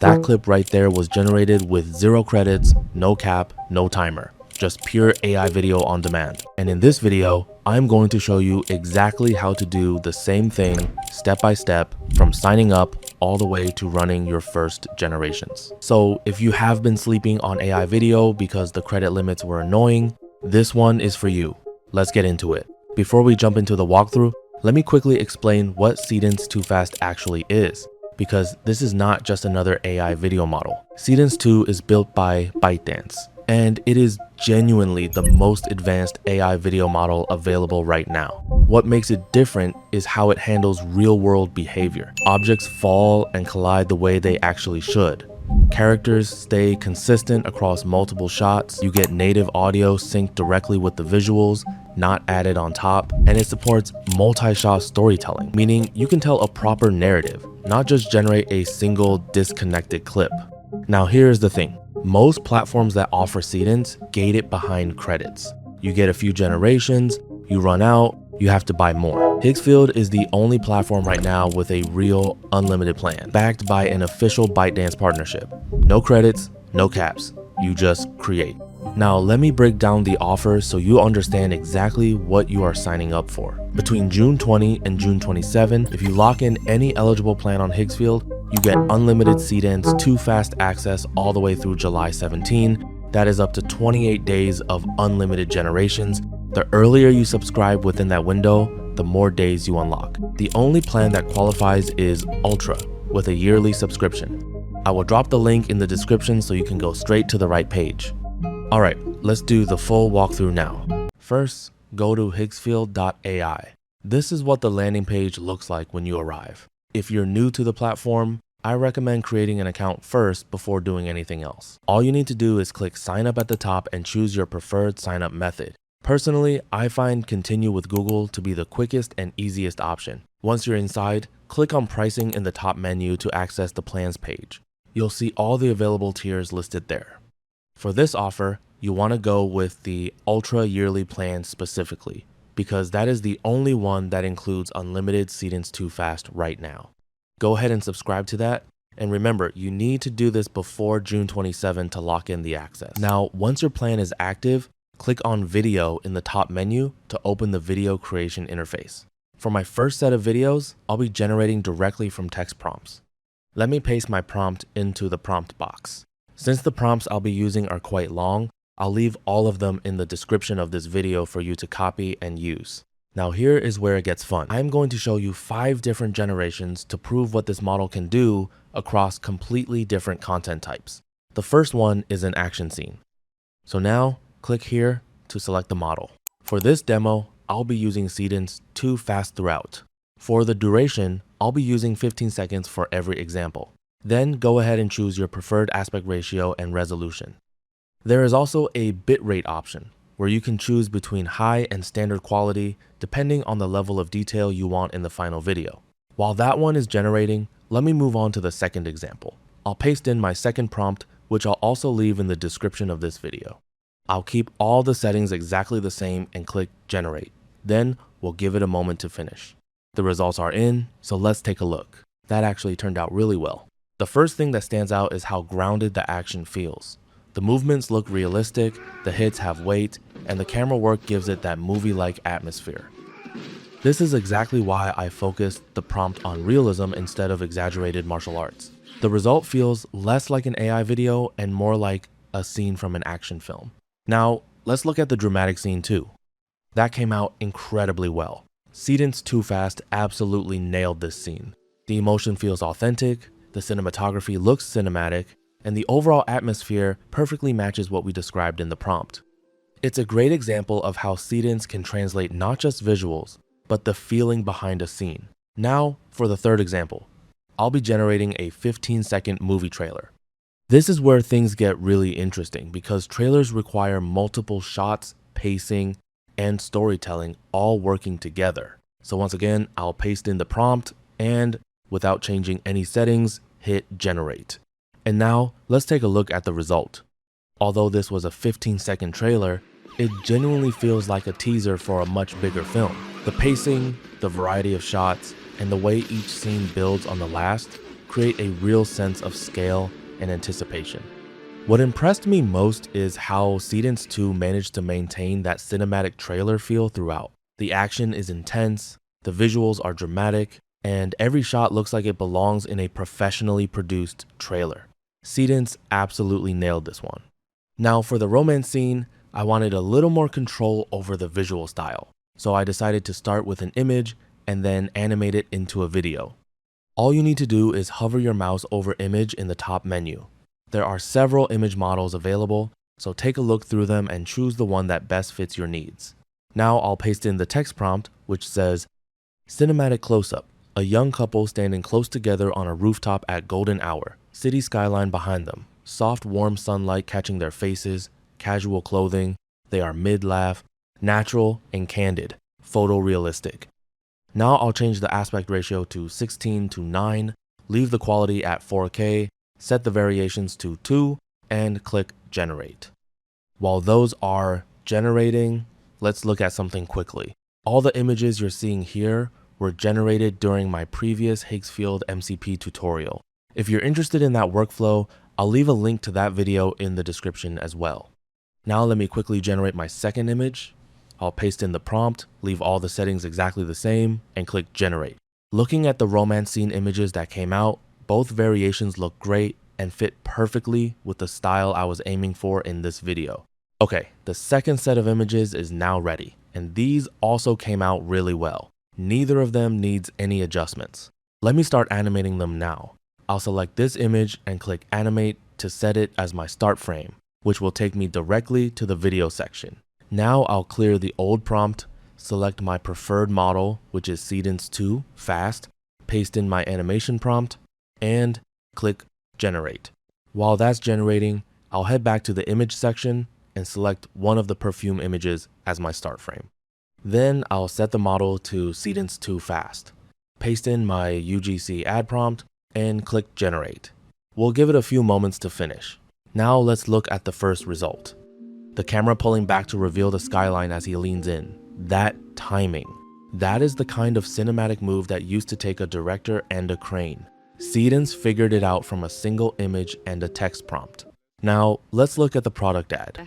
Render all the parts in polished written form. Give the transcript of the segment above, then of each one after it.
That clip right there was generated with 0 credits, no cap, no timer, just pure AI video on demand. And in this video, I'm going to show you exactly how to do the same thing step by step from signing up all the way to running your first generations. So if you have been sleeping on AI video because the credit limits were annoying, this one is for you. Let's get into it. Before we jump into the walkthrough, let me quickly explain what Seedance 2.0 actually is, because this is not just another AI video model. Seedance 2 is built by ByteDance, and it is genuinely the most advanced AI video model available right now. What makes it different is how it handles real-world behavior. Objects fall and collide the way they actually should. Characters stay consistent across multiple shots. You get native audio synced directly with the visuals, not added on top, and it supports multi-shot storytelling, meaning you can tell a proper narrative, not just generate a single disconnected clip. Now here's the thing. Most platforms that offer Seedance gate it behind credits. You get a few generations, you run out, you have to buy more. Higgsfield is the only platform right now with a real unlimited plan, backed by an official ByteDance partnership. No credits, no caps, you just create. Now let me break down the offer so you understand exactly what you are signing up for. Between June 20 and June 27, if you lock in any eligible plan on Higgsfield, you get unlimited Seedance 2.0 access all the way through July 17. That is up to 28 days of unlimited generations. The earlier you subscribe within that window, the more days you unlock. The only plan that qualifies is Ultra with a yearly subscription. I will drop the link in the description so you can go straight to the right page. Alright, let's do the full walkthrough now. First, go to Higgsfield.ai. This is what the landing page looks like when you arrive. If you're new to the platform, I recommend creating an account first before doing anything else. All you need to do is click sign up at the top and choose your preferred sign up method. Personally, I find continue with Google to be the quickest and easiest option. Once you're inside, click on pricing in the top menu to access the plans page. You'll see all the available tiers listed there. For this offer, you want to go with the Ultra yearly plan specifically, because that is the only one that includes unlimited Seedance 2.0 right now. Go ahead and subscribe to that. And remember, you need to do this before June 27 to lock in the access. Now, once your plan is active, click on video in the top menu to open the video creation interface. For my first set of videos, I'll be generating directly from text prompts. Let me paste my prompt into the prompt box. Since the prompts I'll be using are quite long, I'll leave all of them in the description of this video for you to copy and use. Now here is where it gets fun. I'm going to show you 5 different generations to prove what this model can do across completely different content types. The first one is an action scene. So now click here to select the model. For this demo, I'll be using Seedance 2.0 throughout. For the duration, I'll be using 15 seconds for every example. Then go ahead and choose your preferred aspect ratio and resolution. There is also a bitrate option where you can choose between high and standard quality depending on the level of detail you want in the final video. While that one is generating, let me move on to the second example. I'll paste in my second prompt, which I'll also leave in the description of this video. I'll keep all the settings exactly the same and click generate. Then we'll give it a moment to finish. The results are in, so let's take a look. That actually turned out really well. The first thing that stands out is how grounded the action feels. The movements look realistic, the hits have weight, and the camera work gives it that movie-like atmosphere. This is exactly why I focused the prompt on realism instead of exaggerated martial arts. The result feels less like an AI video and more like a scene from an action film. Now, let's look at the dramatic scene too. That came out incredibly well. Seedance 2.0 absolutely nailed this scene. The emotion feels authentic, the cinematography looks cinematic, and the overall atmosphere perfectly matches what we described in the prompt. It's a great example of how Seedance can translate not just visuals, but the feeling behind a scene. Now, for the third example, I'll be generating a 15-second movie trailer. This is where things get really interesting because trailers require multiple shots, pacing, and storytelling all working together. So once again, I'll paste in the prompt and, without changing any settings, hit generate. And now let's take a look at the result. Although this was a 15-second trailer, it genuinely feels like a teaser for a much bigger film. The pacing, the variety of shots, and the way each scene builds on the last create a real sense of scale and anticipation. What impressed me most is how Seedance 2 managed to maintain that cinematic trailer feel throughout. The action is intense, the visuals are dramatic, and every shot looks like it belongs in a professionally produced trailer. Seedance absolutely nailed this one. Now for the romance scene, I wanted a little more control over the visual style, so I decided to start with an image and then animate it into a video. All you need to do is hover your mouse over image in the top menu. There are several image models available, so take a look through them and choose the one that best fits your needs. Now I'll paste in the text prompt, which says, "Cinematic close-up, a young couple standing close together on a rooftop at golden hour, city skyline behind them, soft warm sunlight catching their faces, casual clothing, they are mid-laugh, natural and candid, photorealistic." Now I'll change the aspect ratio to 16:9, leave the quality at 4K, set the variations to 2, and click generate. While those are generating, let's look at something quickly. All the images you're seeing here were generated during my previous Higgsfield MCP tutorial. If you're interested in that workflow, I'll leave a link to that video in the description as well. Now let me quickly generate my second image. I'll paste in the prompt, leave all the settings exactly the same, and click generate. Looking at the romance scene images that came out, both variations look great and fit perfectly with the style I was aiming for in this video. Okay, the second set of images is now ready, and these also came out really well. Neither of them needs any adjustments. Let me start animating them now. I'll select this image and click animate to set it as my start frame, which will take me directly to the video section. Now I'll clear the old prompt, select my preferred model, which is Seedance 2 Fast, paste in my animation prompt, and click generate. While that's generating, I'll head back to the image section and select one of the perfume images as my start frame. Then I'll set the model to Seedance 2 Fast, paste in my UGC ad prompt, and click generate. We'll give it a few moments to finish. Now let's look at the first result. The camera pulling back to reveal the skyline as he leans in. That timing. That is the kind of cinematic move that used to take a director and a crane. Seedance figured it out from a single image and a text prompt. Now let's look at the product ad.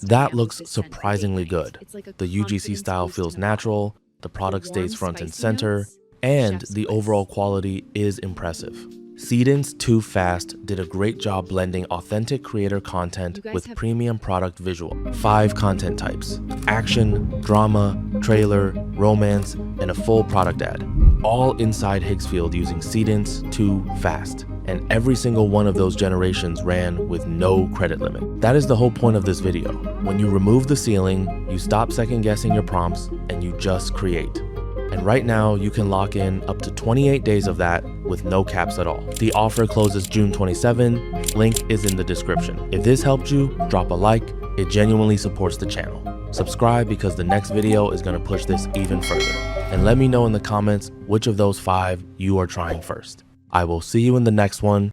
That looks surprisingly good. The UGC style feels natural, the product stays front and center, and the overall quality is impressive. Seedance 2 Fast did a great job blending authentic creator content with premium product visual. 5 content types: action, drama, trailer, romance, and a full product ad. All inside Higgsfield using Seedance 2 Fast. And every single one of those generations ran with no credit limit. That is the whole point of this video. When you remove the ceiling, you stop second guessing your prompts and you just create. And right now you can lock in up to 28 days of that with no caps at all. The offer closes June 27, link is in the description. If this helped you, drop a like, it genuinely supports the channel. Subscribe because the next video is gonna push this even further. And let me know in the comments which of those 5 you are trying first. I will see you in the next one.